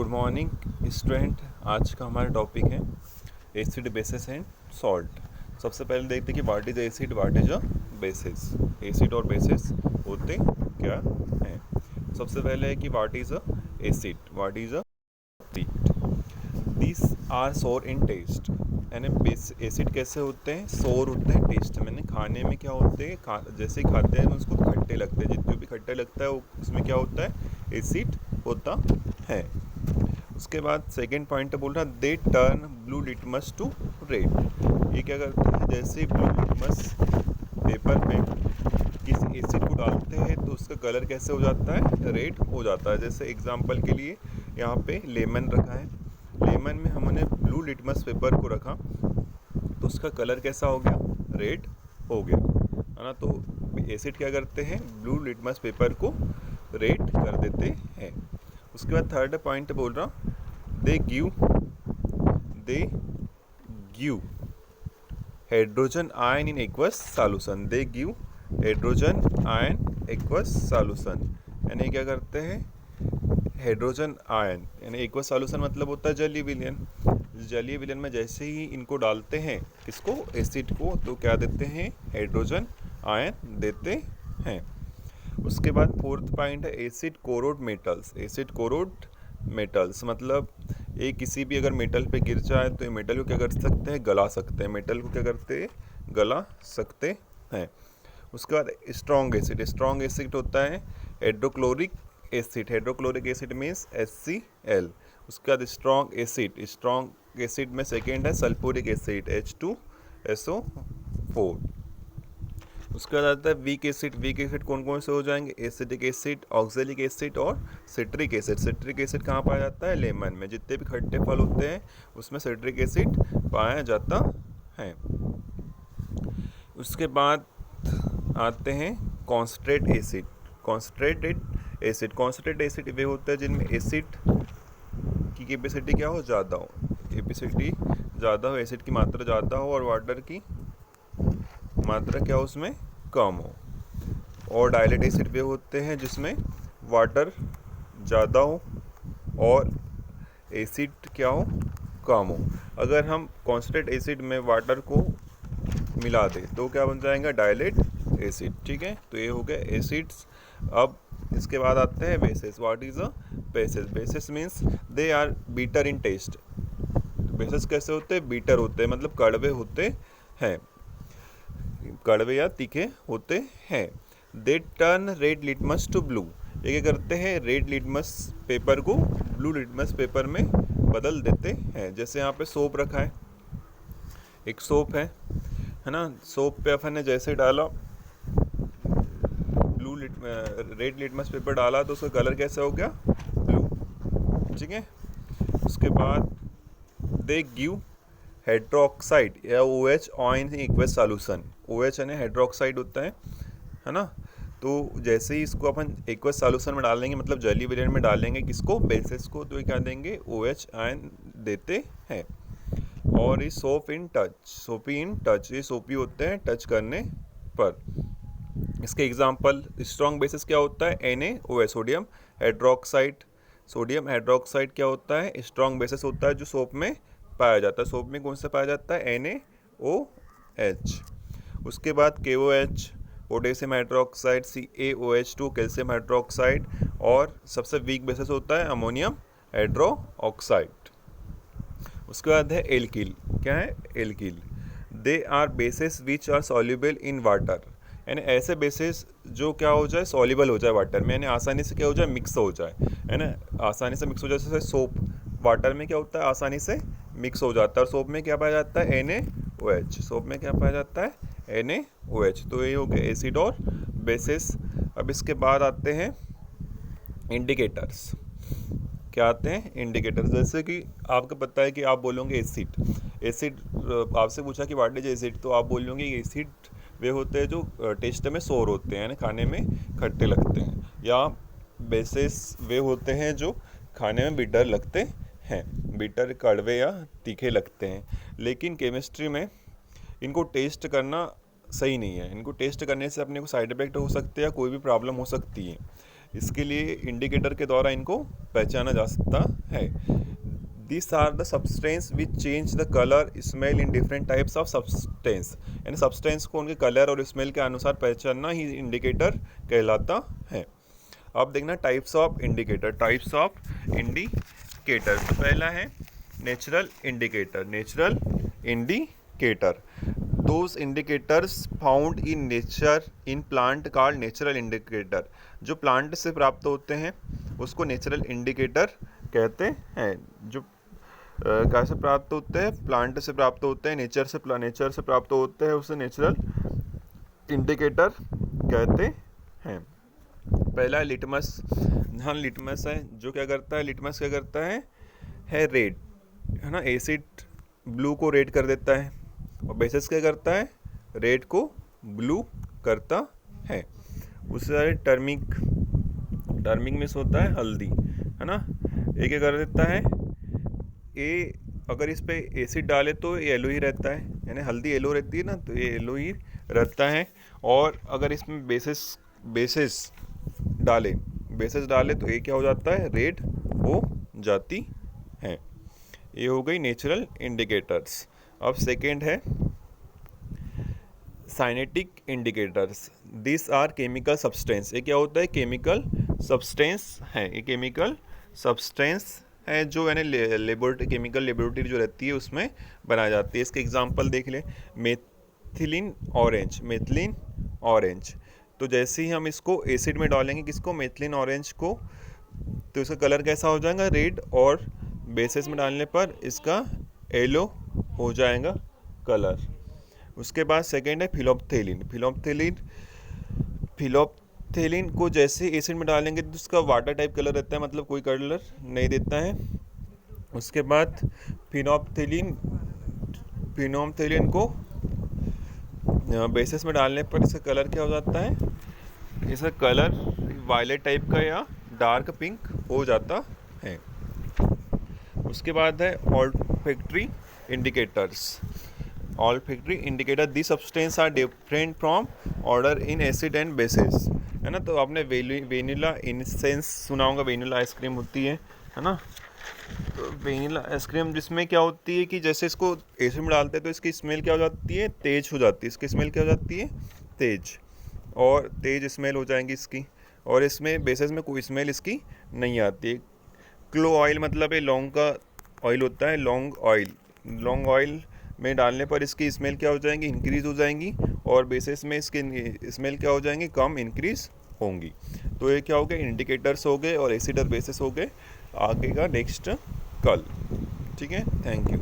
Good morning student. आज का हमारा टॉपिक है एसिड बेसिस एंड सॉल्ट। सबसे पहले देखते हैं कि what is acid, what is a bases. Acid और बेसिस होते क्या हैं। सबसे पहले है कि what is a acid, what is a this are sour in test. यानी एसिड कैसे होते हैं, सोर होते हैं टेस्ट में। खाने में क्या होते हैं, जैसे ही खाते हैं उसको खट्टे लगते हैं। जितने भी खट्टे लगता है उसमें क्या होता है, एसिड होता है। उसके बाद सेकेंड पॉइंट बोल रहा they turn blue litmus to red. ये क्या करते हैं, जैसे ही ब्लू लिटमस पेपर पे किसी एसिड को डालते हैं तो उसका कलर कैसे हो जाता है, रेड हो जाता है। जैसे एग्जांपल के लिए यहाँ पे लेमन रखा है, लेमन में हमने ब्लू लिटमस पेपर को रखा तो उसका कलर कैसा हो गया, रेड हो गया, है ना। तो एसिड क्या करते हैं, ब्लू लिटमस पेपर को रेड कर देते हैं। उसके बाद थर्ड पॉइंट बोल रहा हूँ they give hydrogen ion in aqueous solution. They give hydrogen ion aqueous solution, यानी क्या करते हैं, हाइड्रोजन आयन यानी एक्वस सॉल्यूशन मतलब होता है जलीय विलयन। जलीय विलयन में जैसे ही इनको डालते हैं, किसको, एसिड को, तो क्या देते हैं, हाइड्रोजन आयन देते हैं। उसके बाद फोर्थ पॉइंट है acid corrode metals. Acid corrode metals मतलब ये किसी भी अगर मेटल पे गिर जाए तो ये मेटल को क्या कर सकते हैं, गला सकते हैं। मेटल को क्या करते हैं, गला सकते हैं। उसके बाद स्ट्रॉन्ग एसिड। स्ट्रॉन्ग एसिड होता है hydrochloric acid. Hydrochloric acid means HCl। उसके बाद स्ट्रॉन्ग एसिड में सेकेंड है सल्फ्यूरिक एसिड H2SO4। उसके बाद आता है वीक एसिड। वीक एसिड कौन कौन से हो जाएंगे, एसिटिक एसिड, ऑक्जेलिक एसिड और सिट्रिक एसिड। सिट्रिक एसिड कहाँ पाया जाता है, लेमन में। जितने भी खट्टे फल होते हैं उसमें सिट्रिक एसिड पाया जाता है। उसके बाद आते हैं कॉन्सन्ट्रेट एसिड। कॉन्सन्ट्रेट एसिड वे होते हैं जिनमें एसिड की कैपेसिटी क्या हो, ज़्यादा हो, कैपेसिटी ज़्यादा हो, एसिड की मात्रा ज़्यादा हो और वाटर की मात्रा क्या हो उसमें कम हो। और डायलेट एसिड वे होते हैं जिसमें वाटर ज़्यादा हो और एसिड क्या हो, कम हो। अगर हम कॉन्सन्ट्रेट एसिड में वाटर को मिला दें तो क्या बन जाएगा, डायलेट एसिड। ठीक है, तो ये हो गया एसिड्स। अब इसके बाद आते हैं bases. What is a bases. Bases means they are bitter in taste. Bases कैसे होते हैं, बीटर होते हैं मतलब कड़वे होते हैं, कड़वे या तीखे होते हैं। They turn red litmus to blue. ये क्या करते हैं, रेड लिटमस पेपर को ब्लू लिटमस पेपर में बदल देते हैं। जैसे यहाँ पे सोप रखा है, एक सोप है ना। सोप पे अपन ने जैसे डाला रेड लिटमस पेपर डाला तो उसका कलर कैसा हो गया, ब्लू। ठीक है, उसके बाद दे गिव हाइड्रोक्साइड या OH Eoin in aqueous solution. OH यानी हाइड्रोक्साइड होता है ना। तो जैसे ही इसको अपन एक्वस सॉल्यूशन में डालेंगे मतलब जलीय विलयन में डालेंगे, किसको, बेसिस को, तो ये क्या देंगे, OH आयन देते हैं। और ये सोपी इन टच, ये सोपी होते हैं टच करने पर। इसके एग्जांपल स्ट्रॉन्ग बेसिस क्या होता है, NaOH sodium hydroxide. Sodium hydroxide क्या होता है, स्ट्रॉन्ग बेसिस होता है जो सोप में पाया जाता है। सोप में कौन सा पाया जाता है, NaOH। उसके बाद KOH potassium hydroxide, CaOH2 calcium hydroxide. और सबसे वीक बेसिस होता है अमोनियम हाइड्रोक्साइड। उसके बाद है एल्किल। क्या है, alkali. They are bases which are soluble in water. यानी ऐसे बेसिस जो क्या हो जाए, सॉल्युबल हो जाए वाटर में, यानी आसानी से क्या हो जाए, मिक्स हो जाए, है ना। आसानी से मिक्स हो जाए, जैसे सोप वाटर में क्या होता है, आसानी से मिक्स हो जाता है। और सोप में क्या पाया जाता है, NaOH। सोप में क्या पाया जाता है, NaOH। तो ये हो गया एसिड और बेसिस। अब इसके बाद आते हैं इंडिकेटर्स। क्या आते हैं, इंडिकेटर्स। जैसे कि आपको पता है कि आप बोलोगे एसिड आपसे पूछा कि व्हाट इज एसिड, तो आप बोलोगे एसिड वे होते हैं जो टेस्ट में सोर होते हैं, यानी खाने में खट्टे लगते हैं। या बेसिस वे होते हैं जो खाने में बिटर लगते हैं, बिटर, कड़वे या तीखे लगते हैं। लेकिन केमिस्ट्री में इनको टेस्ट करना सही नहीं है। इनको टेस्ट करने से अपने को साइड इफेक्ट हो सकते हैं या कोई भी प्रॉब्लम हो सकती है। इसके लिए इंडिकेटर के द्वारा इनको पहचाना जा सकता है। This are the substance which change the colour smell in different types of substance, यानी सब्सटेंस को उनके कलर और स्मेल के अनुसार पहचानना ही इंडिकेटर कहलाता है। अब देखना types of indicator. Types of indicator, तो पहला है natural indicator. Natural indicator, those indicators found in nature in plant called natural indicator. जो प्लांट से प्राप्त होते हैं उसको नेचुरल इंडिकेटर कहते हैं। जो कैसे प्राप्त होते हैं, प्लांट से प्राप्त होते हैं, नेचर से प्राप्त होते हैं, उसे नेचुरल इंडिकेटर कहते हैं। पहला है लिटमस। हाँ, लिटमस है, जो क्या करता है, लिटमस क्या करता है रेड, है ना, एसिड ब्लू को रेड कर देता है, और बेसिस क्या करता है, रेड को ब्लू करता है। उससे टर्मिक मिस होता है हल्दी, है ना, ये क्या कर देता है, ये अगर इस पे एसिड डाले तो ये येलो ही रहता है, यानी हल्दी येलो रहती है ना, तो ये येलो ही रहता है। और अगर इसमें बेसिस डाले तो ये क्या हो जाता है, रेड हो जाती है। ये हो गई नेचुरल इंडिकेटर्स। अब सेकेंड है synthetic indicators. This are chemical substance. ये क्या होता है, केमिकल सब्सटेंस है। ये केमिकल सब्सटेंस है जो यानी लेबोरेटरी, केमिकल लेबोरेटरी जो रहती है उसमें बनाई जाती है। इसके एग्जांपल देख लें, मेथिलीन ऑरेंज। तो जैसे ही हम इसको एसिड में डालेंगे, किसको, मेथिलीन ऑरेंज को, तो इसका कलर कैसा हो जाएगा, रेड, और बेसिस में डालने पर इसका येलो हो जाएगा कलर। उसके बाद सेकेंड है फिलोप्थेलिन को जैसे एसिड में डालेंगे तो उसका वाटर टाइप कलर रहता है, मतलब कोई कलर नहीं देता है। उसके बाद फिनोप्थेलिन को बेसिस में डालने पर इसका कलर क्या हो जाता है, इसका कलर वायलेट टाइप का या डार्क पिंक हो जाता है। उसके बाद है olfactory indicators. The substance are different from odour in acid and bases, है ना। तो आपने वेनिला इंसेंस सुना होगा, वेनिला आइसक्रीम होती है ना। तो वेनिला आइसक्रीम जिसमें क्या होती है कि जैसे इसको एसिड में डालते हैं तो इसकी स्मेल क्या हो जाती है, तेज हो जाती है। इसकी स्मेल क्या हो जाती है, तेज स्मेल हो जाएंगी इसकी। और इसमें बेसिस में कोई स्मेल इसकी नहीं आती है। क्लो ऑयल मतलब ये लौंग का ऑयल होता है, लौंग ऑयल में डालने पर इसकी स्मेल क्या हो जाएंगी, इंक्रीज़ हो जाएंगी, और बेसिस में इसकी स्मेल क्या हो जाएंगी, कम इंक्रीज़ होंगी। तो ये क्या हो गए, इंडिकेटर्स हो गए और एसिड और बेसिस हो गए। आगे का नेक्स्ट कल, ठीक है। Thank you.